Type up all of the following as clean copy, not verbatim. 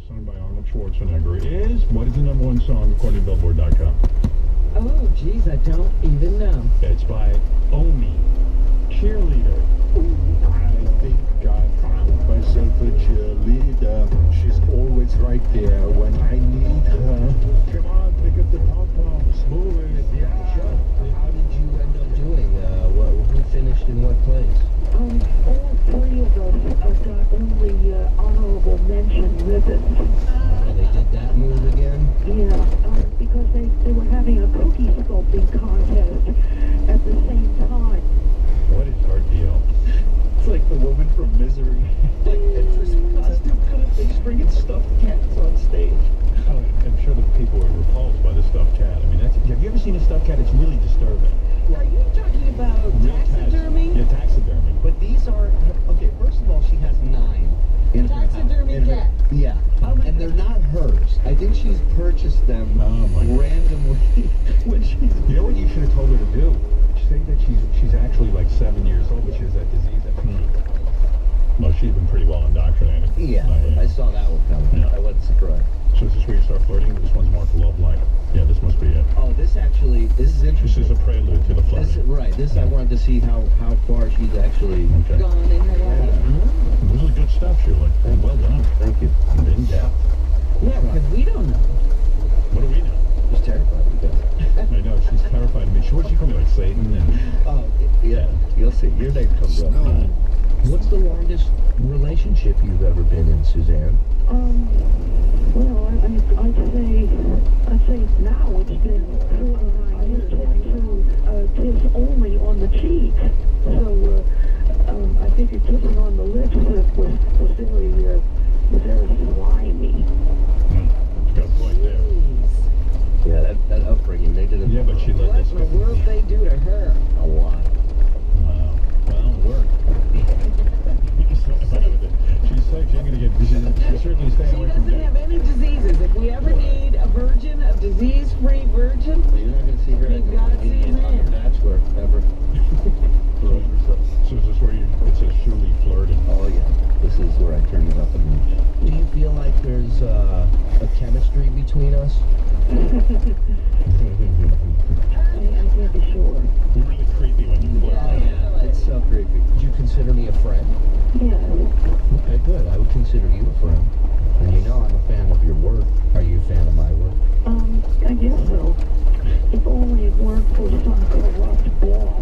sung by Arnold Schwarzenegger, is, what is the #1 song according to Billboard.com? Oh, geez, I don't even know. It's by Omi, Cheerleader. I think I found myself a cheerleader. She's always right there when I need her. Come on, pick up the pom-poms, move it, yeah. Sure. How did you end up doing? Who finished in what place? All three of us have got only honorable mention ribbons. They did that move again? Yeah, because they were having a cookie sculpting contest at the same time. What is her deal? It's like the woman from Misery. Like, it's this costume contest, bringing stuffed cats on stage. Oh, I'm sure the people were repulsed by the stuffed cat. I mean, have you ever seen a stuffed cat? It's really disturbing. Are you talking about taxidermy? Yeah, taxidermy. But these are, okay, first of all, she has 9 in her house. Taxidermy cat? Yeah, and they're not hers. I think she's purchased them randomly when she's... You know what you should have told her to do? Say that she's actually like 7 years old, but she has that disease. Well, she's been pretty well indoctrinated. Yeah, I saw that one coming. Yeah. I wasn't surprised. So is this where you start flirting? This one's marked Love Life. Yeah, this must be it. Oh, this is interesting. This is a prelude to the flirting. Right, I wanted to see how far she's actually Gone in her life. This is good stuff, Shirley. Well done. Thank you. In depth. Yeah, because we don't know. What do we know? She's terrified of that. I know, she's terrified of me. What she called me, like Satan? And Oh, yeah, you'll see. Your name comes up. What's the longest relationship you've ever been in, Suzanne? Well, I'd say now it's been 4 or 9 years having to kiss only on the cheek. So I think a kissing on the lips was very slimy. got a point there. Yeah, that upbringing, they didn't... Yeah, but she let this What in the world they do to her? A lot. Wow. Well, it worked. She's sick. She ain't gonna get... She's certainly staying away from She doesn't have any diseases. If we ever need a virgin, a disease-free virgin, Well, you're not going to see her You've got to see a on The man. Bachelor, ever. So is this where it says Shirley flirting? Oh, yeah. This is where I turned it up a notch. Do you feel like there's a chemistry between us? I can't be sure. You're really creepy when you flirt. Oh, yeah. It's so creepy. Would you consider me a friend? Yeah. Okay, good. I would consider you a friend. And you know I'm a fan of your work. Are you a fan of my work? I guess so. If only it weren't for some corrupt boss,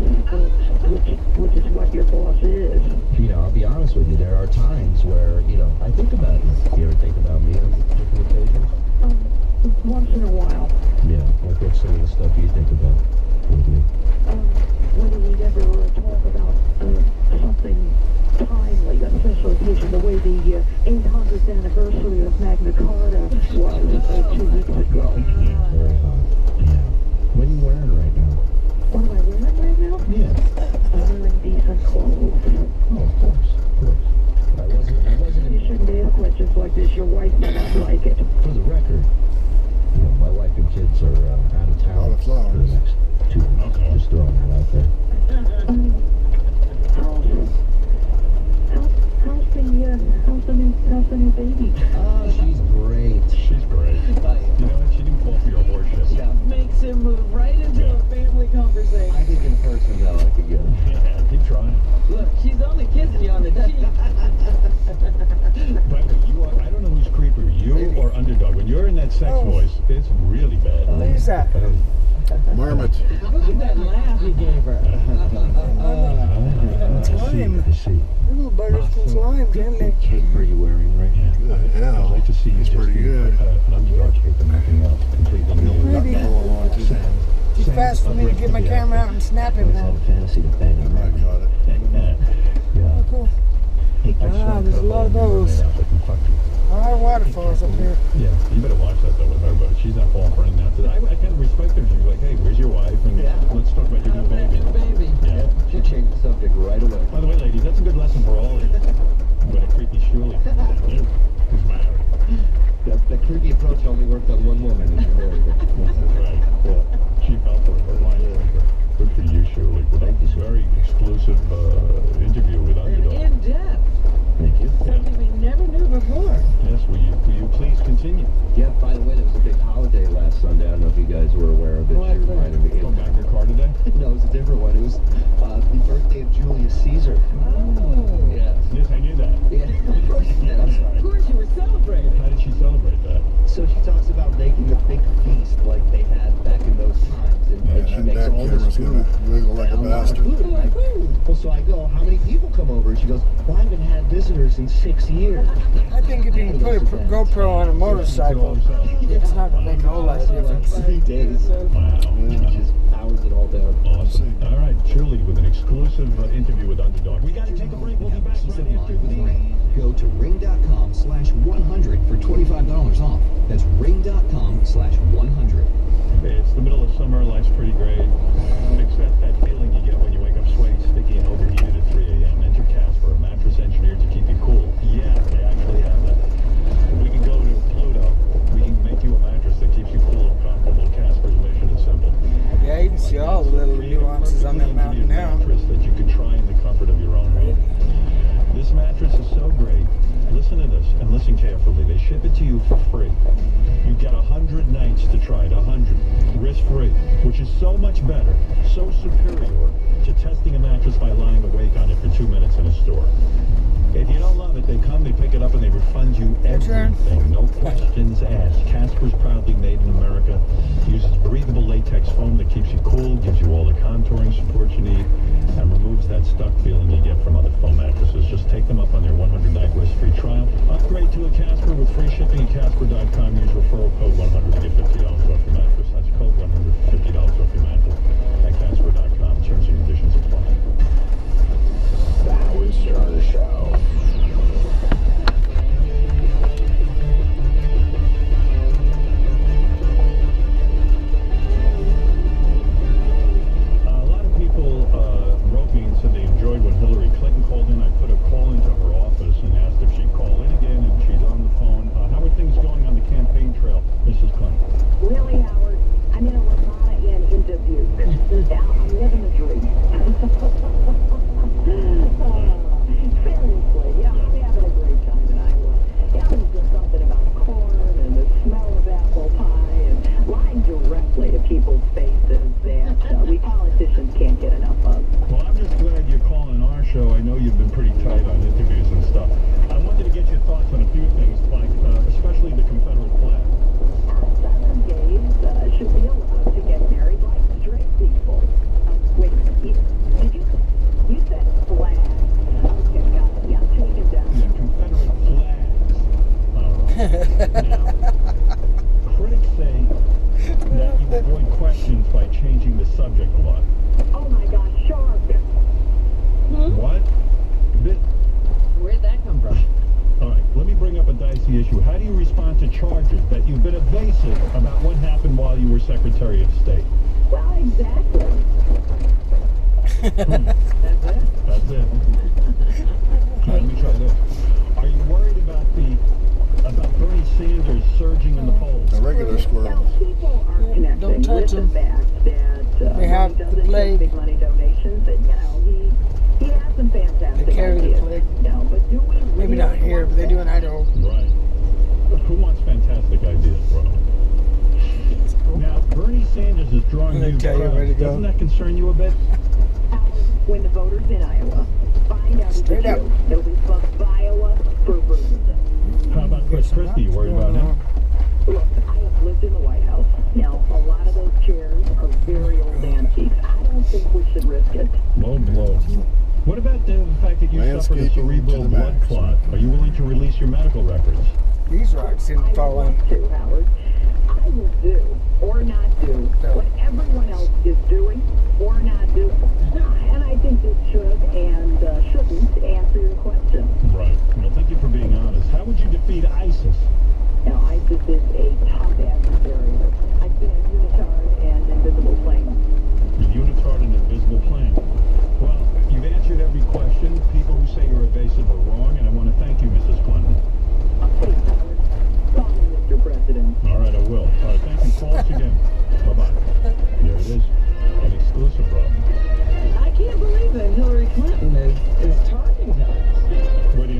which is what your boss is. You know, I'll be honest with you. There are times where, I think about you. You ever think about me on different occasions? Once in a while. Yeah. What's some of the stuff you think about with me? Whether we'd ever talk about something timely, a special occasion, the way the 800th anniversary of Magna Carta was 2 weeks ago. Very hot. Yeah. What are you wearing right now? What am I wearing right now? Yeah. I'm wearing decent clothes. Oh, of course. I wasn't. You shouldn't ask questions like this. Your wife may not like it. For the record, my wife and kids are out of town for the next 2 weeks. Okay. Just throwing that out there. How's the new baby? Oh, she's great. She's great. You know what? She didn't fall for your horseshit. Yeah. makes him move right into a family conversation. I think in person, though, I could get it. Yeah, keep trying. Look, she's only kissing you on the cheek. By the way, I don't know who's creepier, you or Underdog. When you're in that sex voice, it's really bad. Who's that? Marmot. Look at that laugh he gave her. Slime. I see. Little buggers can slime, can they? What cape are you wearing right now? Good hell. I'd like to see you He's just pretty do good. an Underdog cape and nothing else. Completely new. Maybe. Too fast for me to get my camera out and snap him It's now. a fantasy to bang I him might right. caught it. Oh, cool. There's a lot of those. A lot of waterfalls up here. Yeah, you better watch that though with her, but she's not falling for anything after that. I kind of respect her. She's like, hey, where's your wife? And let's talk about your new baby. Baby. Yeah. She changed the subject right away. By the way, ladies, that's a good lesson for all of you. But a creepy Shirley who's married. That creepy approach only worked on one woman, and she married her. That's right. Yeah. She fell for it. Good for you, Shirley. Thank you, sir. Very exclusive interview with And Underdog. in depth. Thank you. Something we never knew before. Yes, will you please gonna wiggle like a bastard. Well, so I go, how many people come over? She goes, well, I haven't had visitors in 6 years. I think if you can put a GoPro on a motorcycle, it's not going to make a whole lot of difference. 3 days. Wow. She just powers it all down. Awesome. All right, Julie with an exclusive interview with Underdog. We got to take a break. We'll be back right after these. Go to ring.com/100 for $25 off. That's ring.com/100. It's the middle of summer. Life's pretty great. Except that feeling you get when you wake up sweaty, sticky, and overheated at 3 a.m. Enter Casper, a mattress engineered to keep you cool. Yeah, they actually have that. We can go to Pluto. We can make you a mattress that keeps you cool and comfortable. Casper's mission is simple. Yeah, you can see all the little nuances on that mountain now. Mattress that you can try in the comfort of your own home. This mattress is so great. Listen to this, and listen carefully. They ship it to you for free. You get 100 nights to try it, 100, risk-free, which is so much better, so superior to testing a mattress by lying awake on it for 2 minutes in a store. If you don't love it, they come, they pick it up, and they refund you everything. No questions asked. Casper's proudly made in America. Uses breathable latex foam that keeps you cool, gives you all the contouring support you need, and removes that stuck feeling you get from other foam mattresses. Just take them up on their 100-night risk-free trial. Upgrade to a Casper with free shipping at Casper.com. Use referral code 100 to get $50 off your mattress. That's code 100 for $50 off your mattress at Casper.com. Terms and conditions apply. The Howard Stern Show. A lot of people wrote me and said they enjoyed when Hillary Clinton called in. I put a call into her office and asked if she'd call in again, and she's on the phone. How are things going on the campaign trail, Mrs. Clinton? Really, Howard? I'm in a Ramada Inn in Dubuque. I'm living the dream. Seriously, yeah, I'm having a great time in Iowa. Yeah, there's just something about corn and the smell of apple pie and lying directly to people's faces that we politicians can't get enough of. Well, I'm just glad you're calling our show. I know you've been pretty tight on interviews and stuff. I wanted to get your thoughts on a few things, like especially the Confederate flag. Southern gays should be allowed to get married like straight people. Wait a minute. Did you said flag? Okay, got it. Yeah, take it down. Yeah, Confederate flags. Now, critics say that you avoid questions by changing the subject a lot. Oh my gosh, sharp. What? Where'd that come from? All right, let me bring up a dicey issue. How do you respond to charges that you've been evasive about what happened while you were Secretary of State? Well, exactly. That's it? That's it. All right, let me try this. Are you worried about Bernie Sanders surging in the polls? A regular squirrel. Now, people are connecting Don't touch with them. the fact that They have Bernie the doesn't plague. take big money donations, and he has some fantastic They carry the ideas. plague. No, but do we Maybe really not here, but they do in Idaho. Right. Who wants fantastic ideas, bro? Now, Bernie Sanders is drawing They new tell you crowds. where to go. Doesn't that concern you a bit? Howard, when the voters in Iowa find out Straight it's up. you, they'll be fucked Iowa for Bernie. How about Chris Christie? You worried about him? Look, I have lived in the White House. Now, a lot of those chairs are very old antiques. I don't think we should risk it. Low blow. What about the fact that you suffered a Landscaping cerebral to the blood max. clot? Are you willing to release your medical records? These rocks didn't I fall in. want to, Howard. I will do or not do what everyone else is doing or not doing. And I think this should and shouldn't answer your question. Right. Well, thank you for being honest. How would you defeat ISIS? Now, ISIS is a tough adversary. I've been a unitard and invisible plane. A unitard and invisible plane. Well, you've answered every question. People who say you're evasive are wrong, and I want to thank you, Mrs. Clinton. Okay, Howard. Call me Mr. President. All right, I will. All right, thank you. Call us again. Bye-bye. There it is. An exclusive, Rob. I can't believe that Hillary Clinton is talking to us. We're the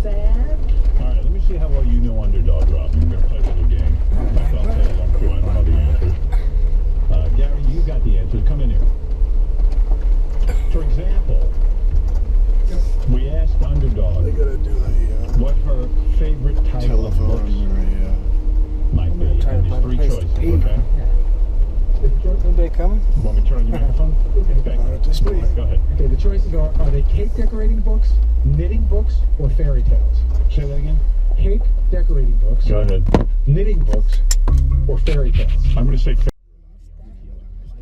sad. All right, let me see how well you know Underdog, Rob. We're going to play a little game. I'll tell you along through. I don't know the answers. Gary, you got the answers. Come in here. For example, we asked Underdog They gotta do a what her favorite type of books telephone might be. And there's three choices, okay? Anybody coming? Want me to turn on your microphone? Okay. at this point. Go ahead. Okay, the choices are they cake decorating books, knitting books, or fairy tales? Say that again? Cake decorating books, Go ahead. knitting books, or fairy tales? I'm going to say I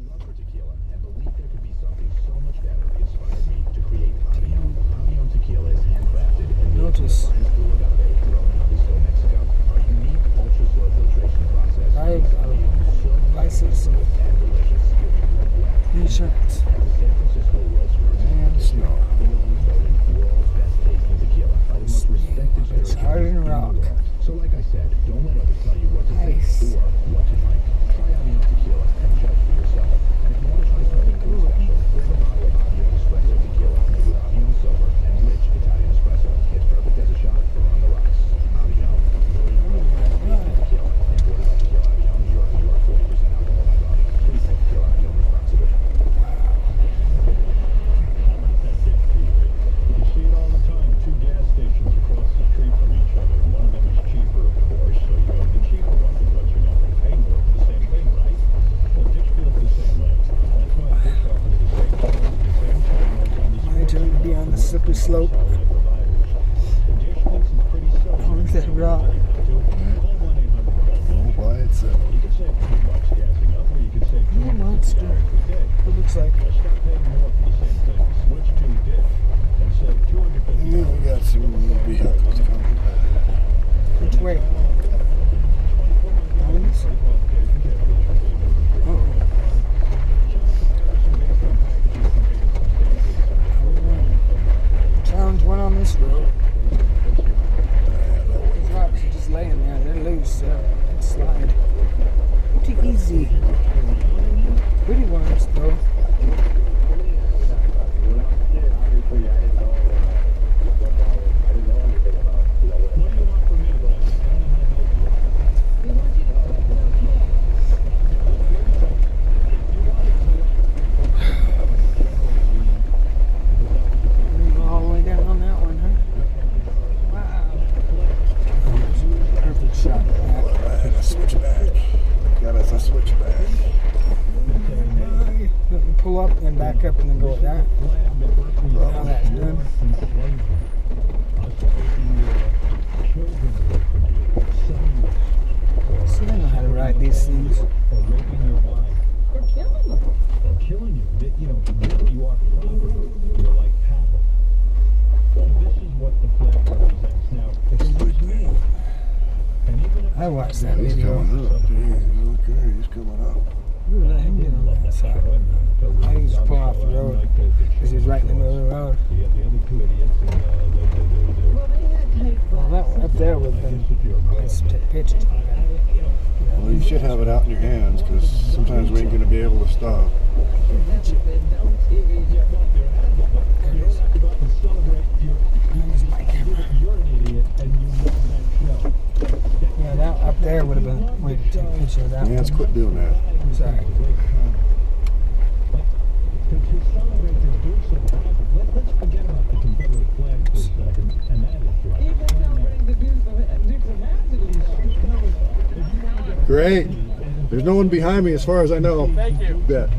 love her tequila and believe there could be something so much better inspired me to create Avion. Avion tequila is handcrafted and made from the Notice. finest blue agave grown in Jalisco, Mexico. Our unique ultra-slow filtration process I makes Avion so license and delicious, giving you a breath. insurance. At the San Francisco World Spirits And snow. Avion is voted world's best tasting tequila by the most respected It's hard spiritualists in and the rock. world. So like I said, don't let others tell you what to Nice. think or what to drink. Try Avion tequila and judge for yourself. And if you want to try something really special, grab a bottle of Avion espresso tequila made with Avion silver and rich Italian espresso. It's perfect as a shot or on the rocks. Avion, voted world's best tasting tequila. Imported by Tequila Avion, New York, New York, 40% alcohol by volume. Please drink Tequila Avion responsibly. You see it all the time. Two gas stations across the street from each other. One of them is cheaper, of course, so you go to the cheaper one because you're not going to pay more for the same thing, right? Well, Dish feels the same way. That's why Dish offers the same service, the same channels, and the My turn to be on the slippery slope. Dish thinks it's pretty silly. Look at that rock. Call 1-800-CALL-DISH. All by itself. You can save $2 gassing up, or you can save monster. $250 per day. It looks like. Stop paying more for the same thing. Switch to Dish and save $250. Yeah, we got some vehicles coming back. Which way? Challenge one on this road. The rocks are just laying there. They're loose. They slide. Pretty easy. Pretty ones, though. All the way down on that one, huh? Wow. Perfect shot. Alright, a switchback. Got us a switchback. You pull up and back up and then go like that. Now that's done. See, I know how to ride these things. They're killing them. They're killing you. You know, really you are proper. You're like Pavel. So this is what the flag represents. Now, if it was me, and even if I watched that He's video. coming up. Jeez, okay, he's coming up. Ooh, let him get on that side. I think he's just pulling off the road because he's right in the middle of the road. You got the other two idiots and Well, they had tape Well, that one up there would have been nice pitches. Well, you should have it out in your hands because sometimes we ain't going to be able to stop. you're an idiot and you love that show. Yeah, that up there would have been a way to take a picture of that. Lance, quit doing that. I'm sorry. To celebrate the Dukes of Hazzard, let's forget about the Confederate flag for a second, and that is right. Even celebrating the Dukes of Hazzard. Great. There's no one behind me as far as I know. Thank you. Bet.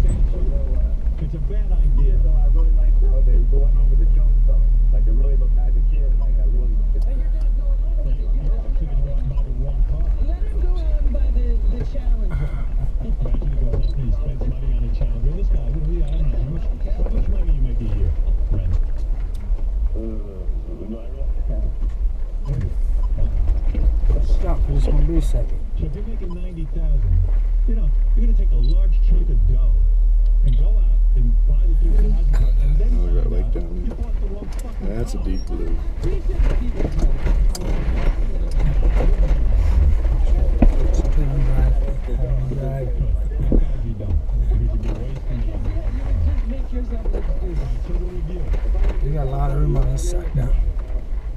It's a bad idea. I really like how they were going over the jump stuff. Like it really looked as a kid. Like I really liked it. And you're going to go along with it. You know? Let him go on by the challenge. He spends money on a challenge. This guy, I don't know, how much money you make a year, Ren? Stop for just one brief second. So if you're making 90,000, you know, you're going to take a large chunk of dough and go out and buy the Dukes of Hazzard, and then Oh, we got a lake find out down you there. bought the wrong fucking That's a car. deep blue. Just put on drive. Drive. this side now.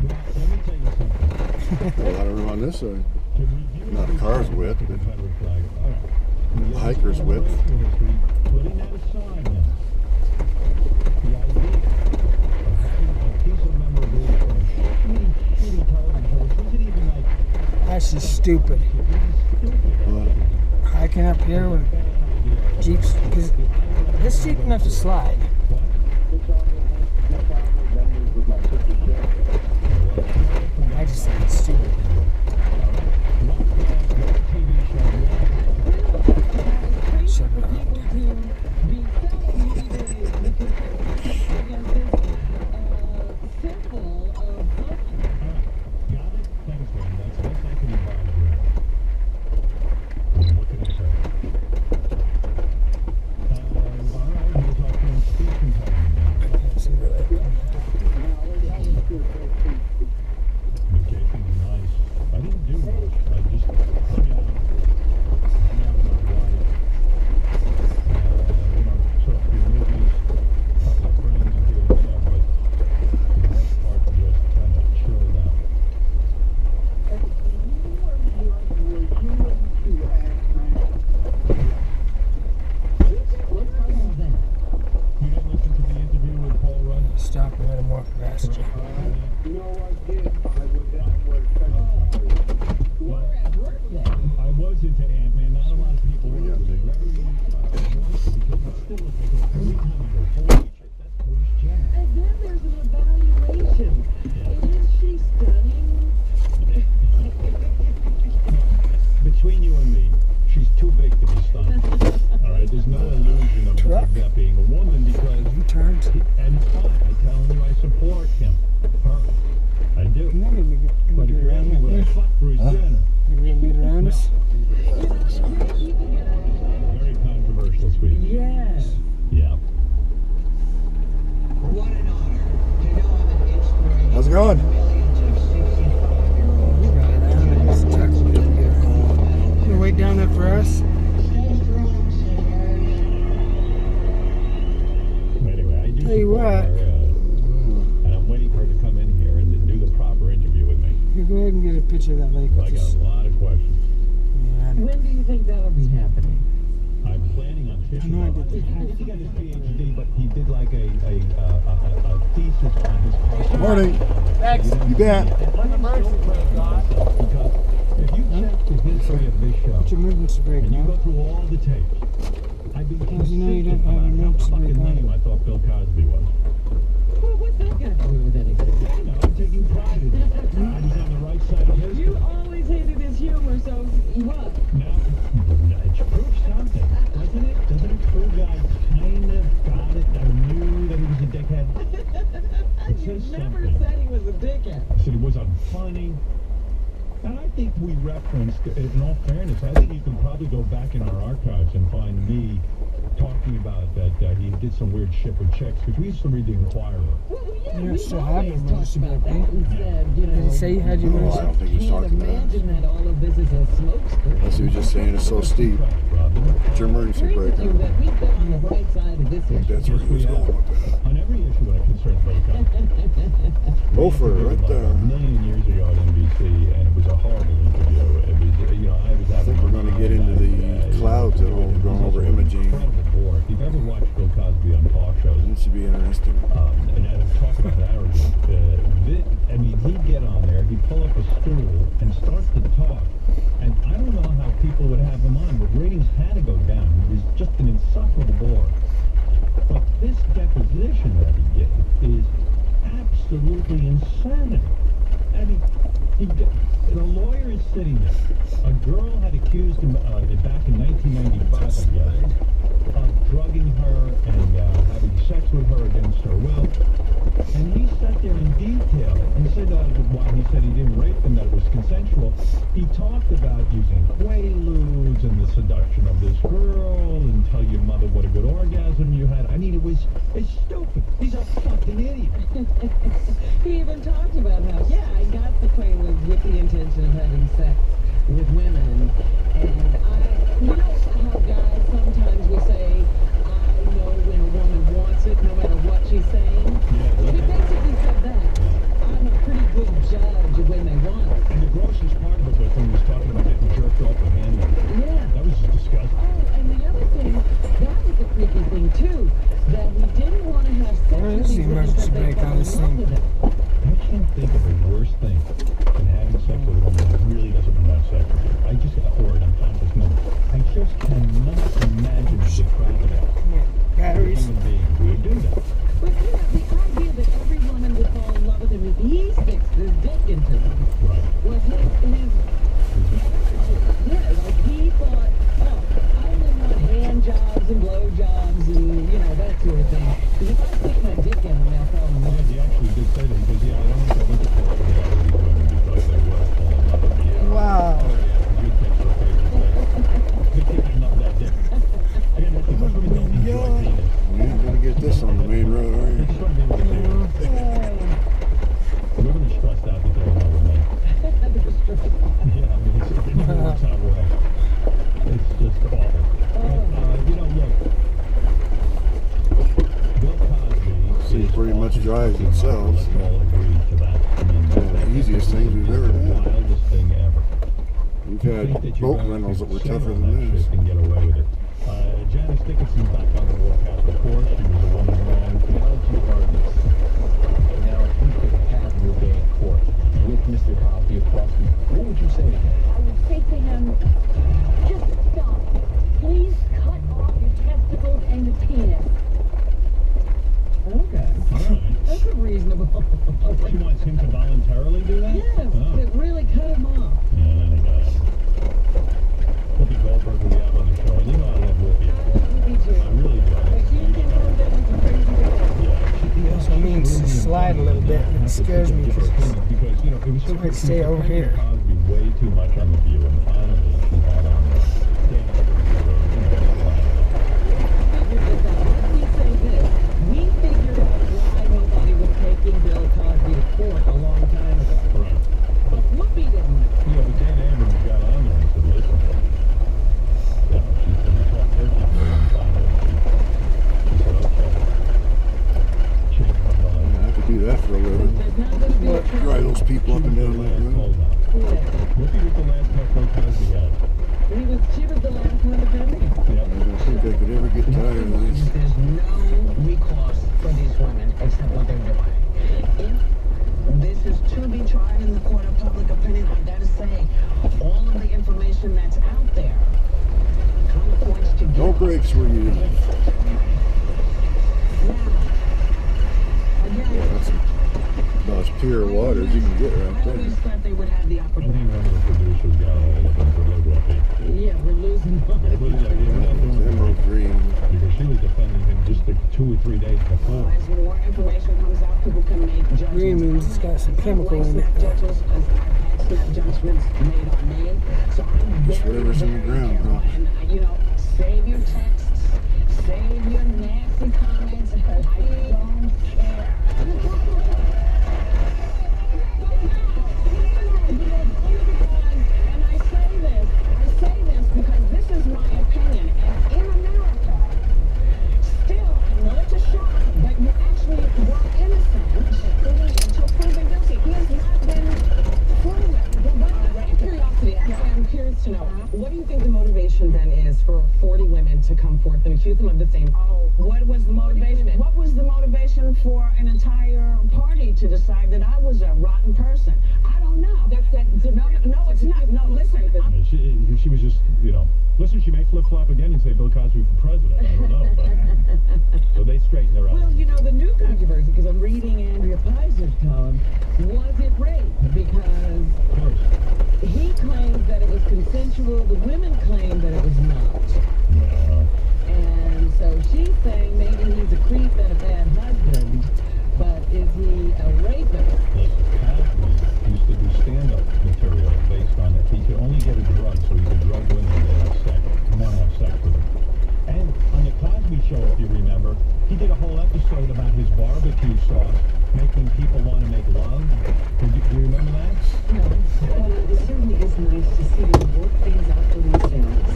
Let me tell you something. A lot of room on this side. To review Not a car's width, but Confederate flag. All right. a hiker's width. Putting that aside now. The idea of having a piece of memorabilia from a shitty television show, which isn't even like That's just stupid. What? Hiking up here with Jeeps, because this Jeep can have to slide. I just think it's stupid. Shut it off. See where that Vacation was nice. I didn't do much. I just hung out with my wife. Saw a few movies, a couple of friends here and there, but for the most part, just kind of chilled out. You didn't listen to the interview with Paul Rudd? stop and let him walk past you. I was into Ant-Man. Not a lot of people were. It was very because it still was like every time I go, holy shit, that's Bruce Jenner. And then there's an evaluation. Is she stunning? Between you and me, she's too big to be stunned. All right, there's no illusion of that being a woman because You turned. and it's fine. I'm telling you, I support him. Her. I do. You're not gonna get But if you're asking me, would I fuck Bruce Jenner? You're gonna get around us? Very controversial speech. Yes. Yeah. What an honor to know I'm an inspiration. How's it going? Millions of 65-year-olds. You got around and just tuck me in here. You wait down there for us? Stay strong, seniors. Anyway, I do Tell you support what. her, and I'm waiting for her to come in here and do the proper interview with me. You go ahead and get a picture of that lake. I got a lot of questions. Yeah, I know. When do you think that'll be happening? I'm planning on I fishing. know I did that. I think he got his PhD, but he did like a thesis on his personal. Morning. Thanks. You bet. Because if you check the history of this show, Put your emergency brake and you go on. through all the tapes, I've been How's you know you don't consistent have about how emergency brake fucking on? lame I thought Bill Cosby was. Well, what's that got to do with anything? I know, I'm taking pride in it. I was on the right side of history. You always hated his humor, so what? Now, it proves something, doesn't it? Doesn't it prove that I kind of got it? I knew that he was a dickhead. It You says never something. said he was a dickhead. I said he was unfunny. And I think we referenced, in all fairness, I think you can probably go back in our archives and find me talking about that he did some weird shit with chicks, because we used to read the Inquirer. Well, yeah, You we still have always your talked emergency about brake, that and said, you know, Did he say you had your Oh, I emergency? don't think he's can't talking about us. imagine that all of this is a smokescreen. Unless he was just saying it's so steep. It's your emergency I agree brake. with you that we've been on the right side of this I think issue. that's where he was going with that. On every issue when it concerns breakup. Ophir, right there. A million years ago at NBC, and it was a horrible interview. It was, you know, I was I think we're going to get into the clouds that are going over imaging. Incredible bore. If you've ever watched Bill Cosby on talk shows, This should be interesting. and talk about arrogance, I mean, he'd get on there, he'd pull up a stool and start to talk, and I don't know how people would have him on, but ratings had to go down. He was just an insufferable bore. But this deposition that he gave is absolutely insanity. I mean, the lawyer is sitting there. A girl had accused him back in 1995, I guess, of drugging her and having sex with her against her will. And he sat there in detail and said while he said he didn't rape them, that it was consensual, he talked about using quaaludes and the seduction of this girl and tell your mother what a good orgasm you had. I mean, it's stupid. He's a fucking idiot. He even talked about how, yeah, I got the quaaludes with the intention of having sex with women. And you know how guys sometimes will say, I know when a woman wants it, no matter what she's saying? Yeah. He basically said that. drives themselves. Let's all agree to that. I mean, One of the easiest things we've ever the done. wildest thing ever. We've Think had that you're boat going rentals that to were sail tougher on than that this. ship and get away with it. Janice Dickinson's back on the warpath, of course. She was a woman wrong. Now that you've heard this, now if we could have your day in court with Mr. Cosby across from you, what would you say to him? I would say to him, just stop. Please cut off your testicles and your penis. Okay. All right. That's a reasonable. She wants him to voluntarily do that? Yes, Oh. it really cut him off. Yeah, Whoopi Goldberg, who we have on the show, and you know I love Whoopi. Me too. I really do. But you can turn that into crazy girl. Yeah. So it means to slide a little bit, and it scares me because Because, you know, it was so might stay over here. Cosby way too much on the view, and finally she had on We say this. We figured out why nobody was taking Bill Cosby to court a long time ago. Right. But Whoopi didn't know. Yeah, but Dan Abrams got on there and said, listen, yeah, she's going to talk turkey to her, and finally she said, okay. Change my mind. I could do that for a living. There's not going to be a Dry those people up and down that road. Whoopi was the last Bill Cosby had. She was the last one defending him. I don't think I could ever get tired of this. There's no recourse for these women except what they're doing. If this is to be tried in the court of public opinion, I gotta say, all of the information that's out there kind of points to No brakes were used. That's about as pure water as you can get right I there. always thought they would have the I opportunity. think one of the producers got all of them for Whoopi. Yeah, we're losing money. It's emerald green. Because she was defending him just like 2 or 3 days before. As more information comes out, people can make judgments. green means it's got some chemical in it. Snap judgments, I've had snap judgments made on me, so I'm Just very, whatever's in the very ground, careful. huh? And you know, save your texts, save your nasty comments. I don't care. And I say this because this is my opinion. And in America, still, I know it's a shock, but you actually were innocent until proven guilty. He has not been proven. But out of curiosity, I'm curious to know, what do you think the motivation then is for 40 women to come forth and accuse them of the same? What was the motivation? What was the motivation for an entire party to decide that I was a rotten person? I don't know. No, it's not. No, listen. She was just, you know, listen, she may flip-flop again and say Bill Cosby for president. I don't know. But, so they straighten their out. Well, you know, the new controversy, because I'm reading Andrea Peyser's column, was it rape? Because Of course. he claims that it was consensual, the women claim that it was not. And so she's saying maybe he's a creep and a bad husband, but is he a rapist? Cosby used to do stand-up material based on it. He could only get a drug, so he could drug women and they have sex. He want to have sex with them. And on the Cosby Show, if you remember, he did a whole episode about his barbecue sauce making people want to make love. Do you remember that? No. Well, it certainly is nice to see them work things out for themselves.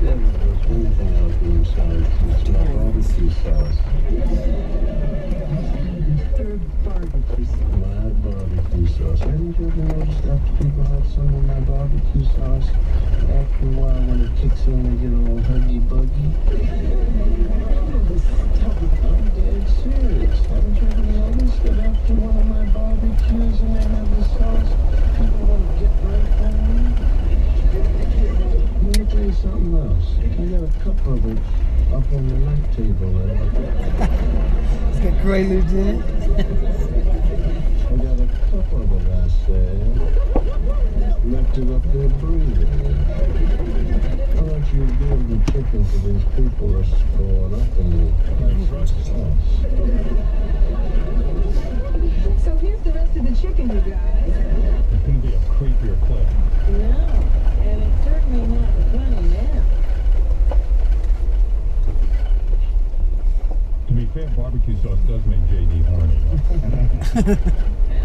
Yeah, there's one thing I'll do, sorry. It's my barbecue sauce. Third barbecue sauce. My barbecue sauce. Haven't you ever noticed after people have some of my barbecue sauce, after a while when it kicks in, they get all huggy-buggy? I'm dead serious. Haven't you ever noticed that after one of my barbecues and they have the sauce, people want to get right on me? Let me tell you something else. I got a cup of it up on the night table there. It's got Quaaludes in it. I got a cup of it, I said. Left it up there breathing. How about you give the chicken to these people that's going up in the sauce? So here's the rest of the chicken, you guys. It couldn't be a creepier clip. No, and it's certainly not funny now. To be fair, barbecue sauce does make JD horny.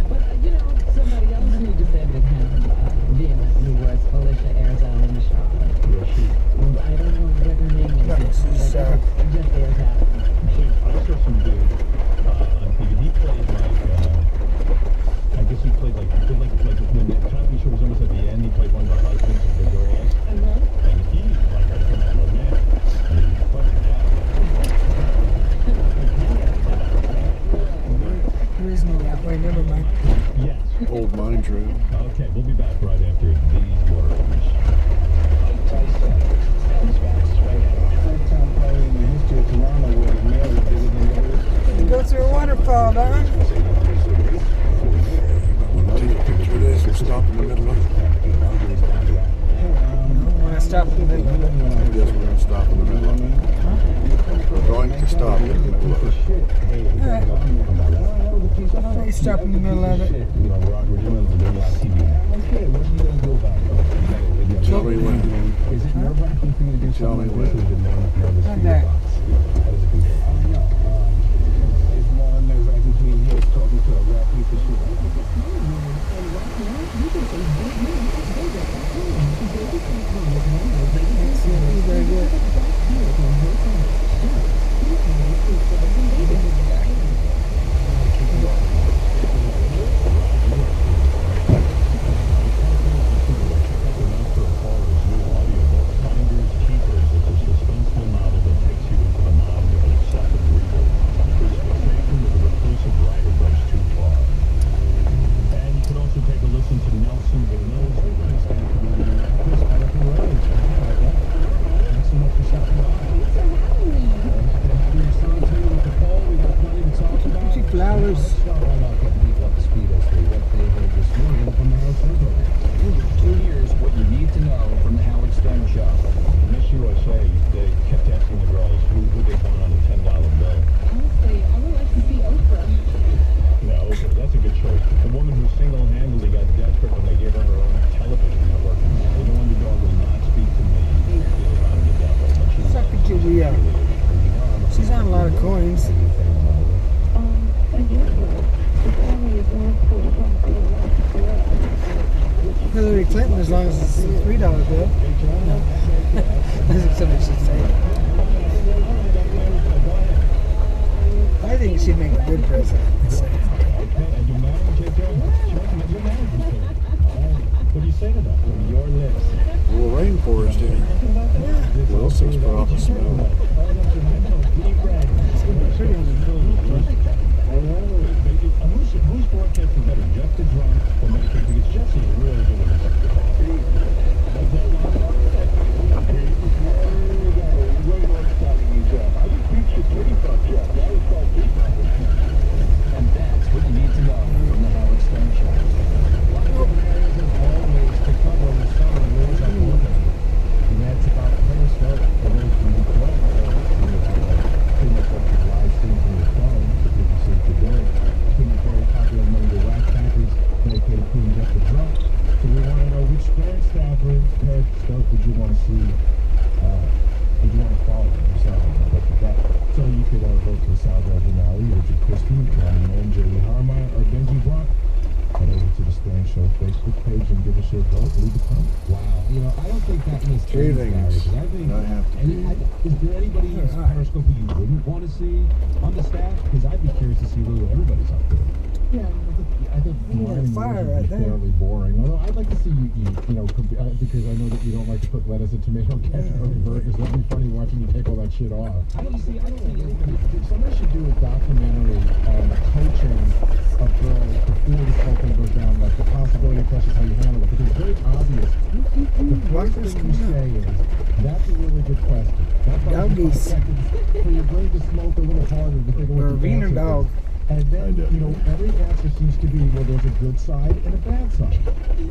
But, you know, somebody else who defended him vehemently was Felicia Arizona Michelle. Yeah, she. I don't know what her name is. No, this is, but just Arizona. I saw some dude on TV. He played You stop in the middle of it. You know, we're doing live TV now. Okay, what are you going to do about it? Tell me when. Is it nerve-wracking for you to do something like this? Or is it nervous for How's your that? box? How does it compare? I don't know. It's more nerve-wracking for me here talking to a rap piece of shit. Very good. Flowers. Here's what you need to know from the Howard Stern Show. Miss USA, they kept asking the girls who they want on a $10 bill. Honestly, I would like to see Oprah. No, Oprah, that's a good choice. The woman who single-handedly got desperate when they gave her her own television network. The Underdog will not speak to me. I'm the devil, but she's Suck at you, we are. She's on a lot of coins. Hillary Clinton, as long as it's a $3 bill. That's what somebody should say. I think she'd make a good president. What do you say to that? From your lips. Well, rainforest here. What else things put off the smell? Pretty on the Who's broadcasting better, Jeff the Drunk or Medicaid? Because Jesse is really good at And that's what you need to know from the Howard Stern Show. One of the areas is always to cover the summer rules on water. And that's about Periscope, for those who don't know, pretty much what you live stream from your phone, if you see today. It's been very popular among the whack packers, dedicated to Jeff the Drunk. So we want to know which Stern staffer, Periscope, would you want to see, would you want to follow yourself? So you could vote for Sal Reginali, Richard Christie, Ronnie Moon, J.D. Harmar, or Benji Blunt. Head over to the Stern Show Facebook page and give us your vote. Leave a comment. Wow. You know, I don't think that makes Three sense, Gary, things. 'cause I think, I have to be. is there anybody who's Periscope who you wouldn't want to see on the staff? Because I'd be curious to see who everybody's up to. Yeah. I think mine fire would right be there. fairly boring. Although I'd like to see you eat, you know, because I know that you don't like to put lettuce and tomato ketchup on your burgers. That'd be funny watching you take all that shit off. I don't think somebody should do a documentary on coaching of girls before this whole thing goes down, like the possibility of questions, how you handle it. Because it's very obvious. The first thing you say is, that's a really good question. That's why Doggies. for your brain to smoke a little harder to think of Or a what the wiener answer dog. is. And then, you know, every answer seems to be, well, there's a good side and a bad side.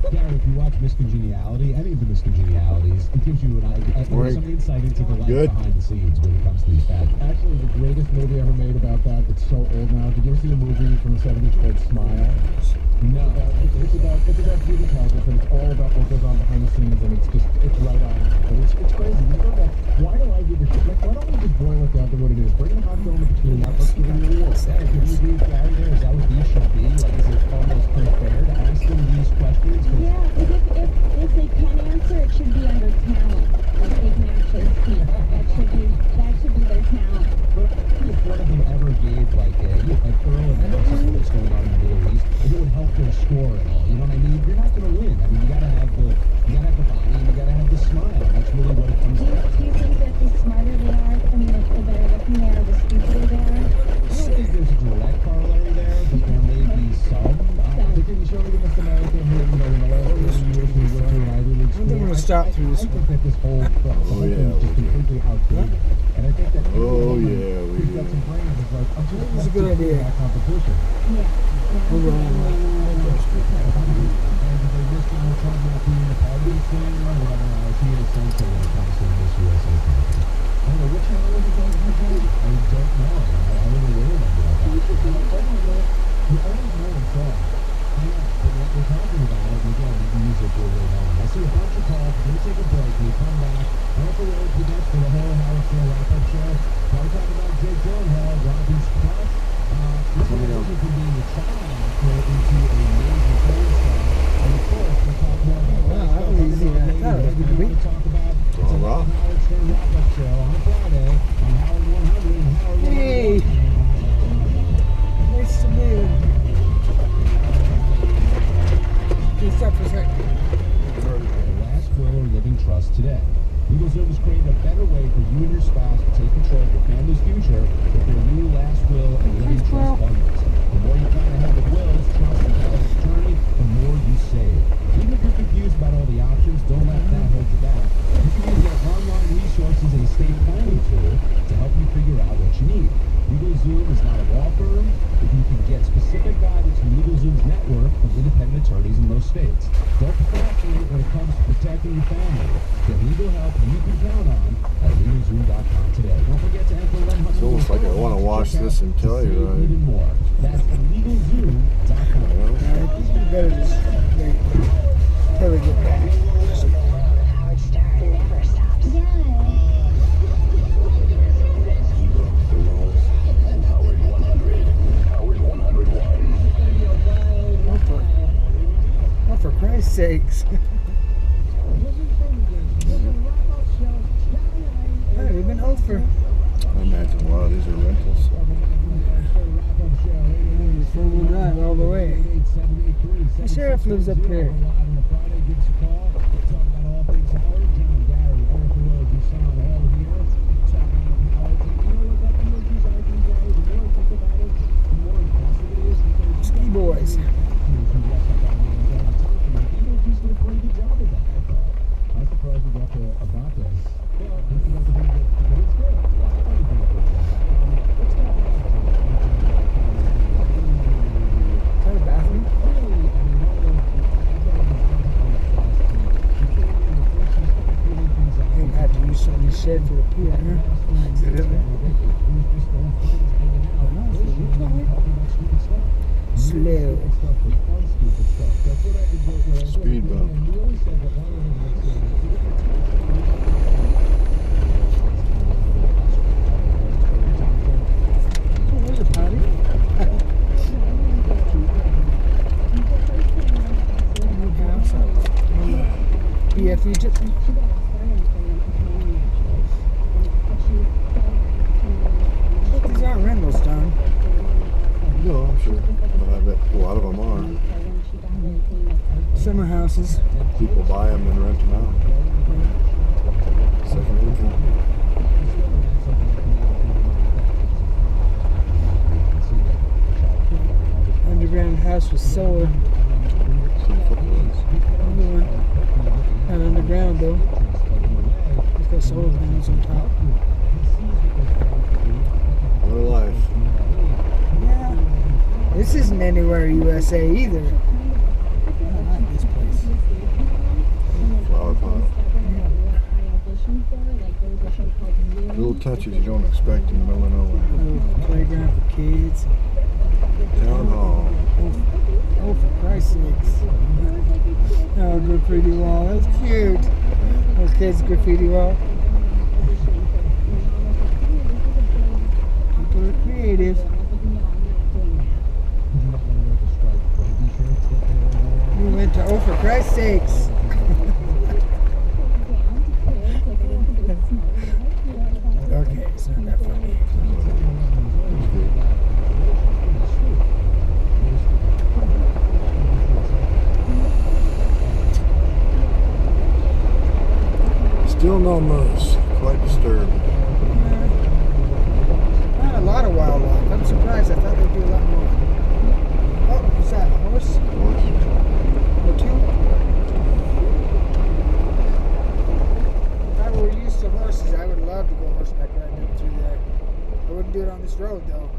Gary, if you watch Miss Congeniality, any of the Miss Congenialities, it gives you some insight into the life behind the scenes when it comes to these pageants. Actually, the greatest movie ever made about that, it's so old now. Did you ever see a movie from the 70s called Smile? No. It's about beauty pageants, and it's all about what goes on behind the scenes, and it's right on. But it's crazy. You know that, why do I give a shit? Like, why don't we just boil it down to what it is? Bring the hot girl in between, let's give them the awards. Can you agree with Gary there? Is that what these should be? Like, is it almost unfair to ask them these questions? Yeah, because if they can answer, it should be under talent. Like they can actually speak. That should be their talent. But if one of them ever gave like a thorough analysis of what's going on in the Middle East, if it would help their score at all. You know what I mean? You're not going to win. I mean, you gotta have the body, and you gotta have the smile. That's really what it comes down to. Do you think that the smarter they are, I mean, the better looking they are, the stupider they are? I don't think there's a direct corollary there, but there may be some. Didn't you show me the Miss America who, you know, in the last 30 years we went through an Ivy League school? I think we're going to stop through this I think that this whole thing is just completely outdated. And I think that we've got some brains that's like, I'm just That's a good idea. that competition. Yeah. We're wrong. And did they miss Donald Trump not being in the Pageant scene? Is he essential when it comes to the Miss USA pageant? I don't know, which channel was it on? I don't know. I don't know where it ended up. The only Northeast Plus. This will also be the trial into a major cold spell. And of course, we'll talk more about Wow, that was easy. I thought it was going to be. talk about it's All a right. Howard Stern wrap-up show on a Friday on Howard 100 and Howard 101. Hey! Nice to meet you. Just stop for a sec. Last will or living trust today. LegalZoom has created a better way for you and your spouse to take control of your family's future with their new last will and living trust bundles. The more you plan ahead with wills, trust, and power of attorney, the more you save. Even if you're confused about all the options, don't let that hold you back. You can use their online resources and estate planning tool to help you figure out what you need. LegalZoom is not a law firm, but you can get specific guidance from LegalZoom's network of independent attorneys in those states. Don't procrastinate when it comes to protecting your family. Get legal help you can count on at LegalZoom.com today. Don't forget to enter 100. It's almost like I want to watch this in Telluride. Even more. That's LegalZoom.com. It's better just wait till we get back. Howard Stern never stops. Howard 100. Howard 101. Oh, for Christ's sakes. Hey, we've been Ophir. I imagine a lot of these are rentals. Four-wheel drive all the way. The sheriff lives up here. Ski boys. Shed for the pool, huh? Slow. Speed bump. Oh, there's a potty. BF Egypt. These aren't rentals, Don. No, I'm sure. But I bet a lot of them are. Summer houses. People buy them and rent them out. Second income. Underground house with solar. Not underground though. It's got solar panels on top. What a life. Yeah. This isn't anywhere USA either. I like this place. Flower pot. Little touches you don't expect in the middle of nowhere. Little playground for kids. Town hall. Oh, for Christ's sakes. Oh, graffiti wall. That's cute. Those kids' graffiti wall. People are creative. We went to Oh, for Christ's sakes. Okay, it's not that funny. Still no moose. Quite disturbed. Not a lot of wildlife. I'm surprised. I thought they'd do a lot more. Oh, what's that? A horse? Horse. Or two? If I were used to horses, I would love to go horseback riding up through there. I wouldn't do it on this road, though.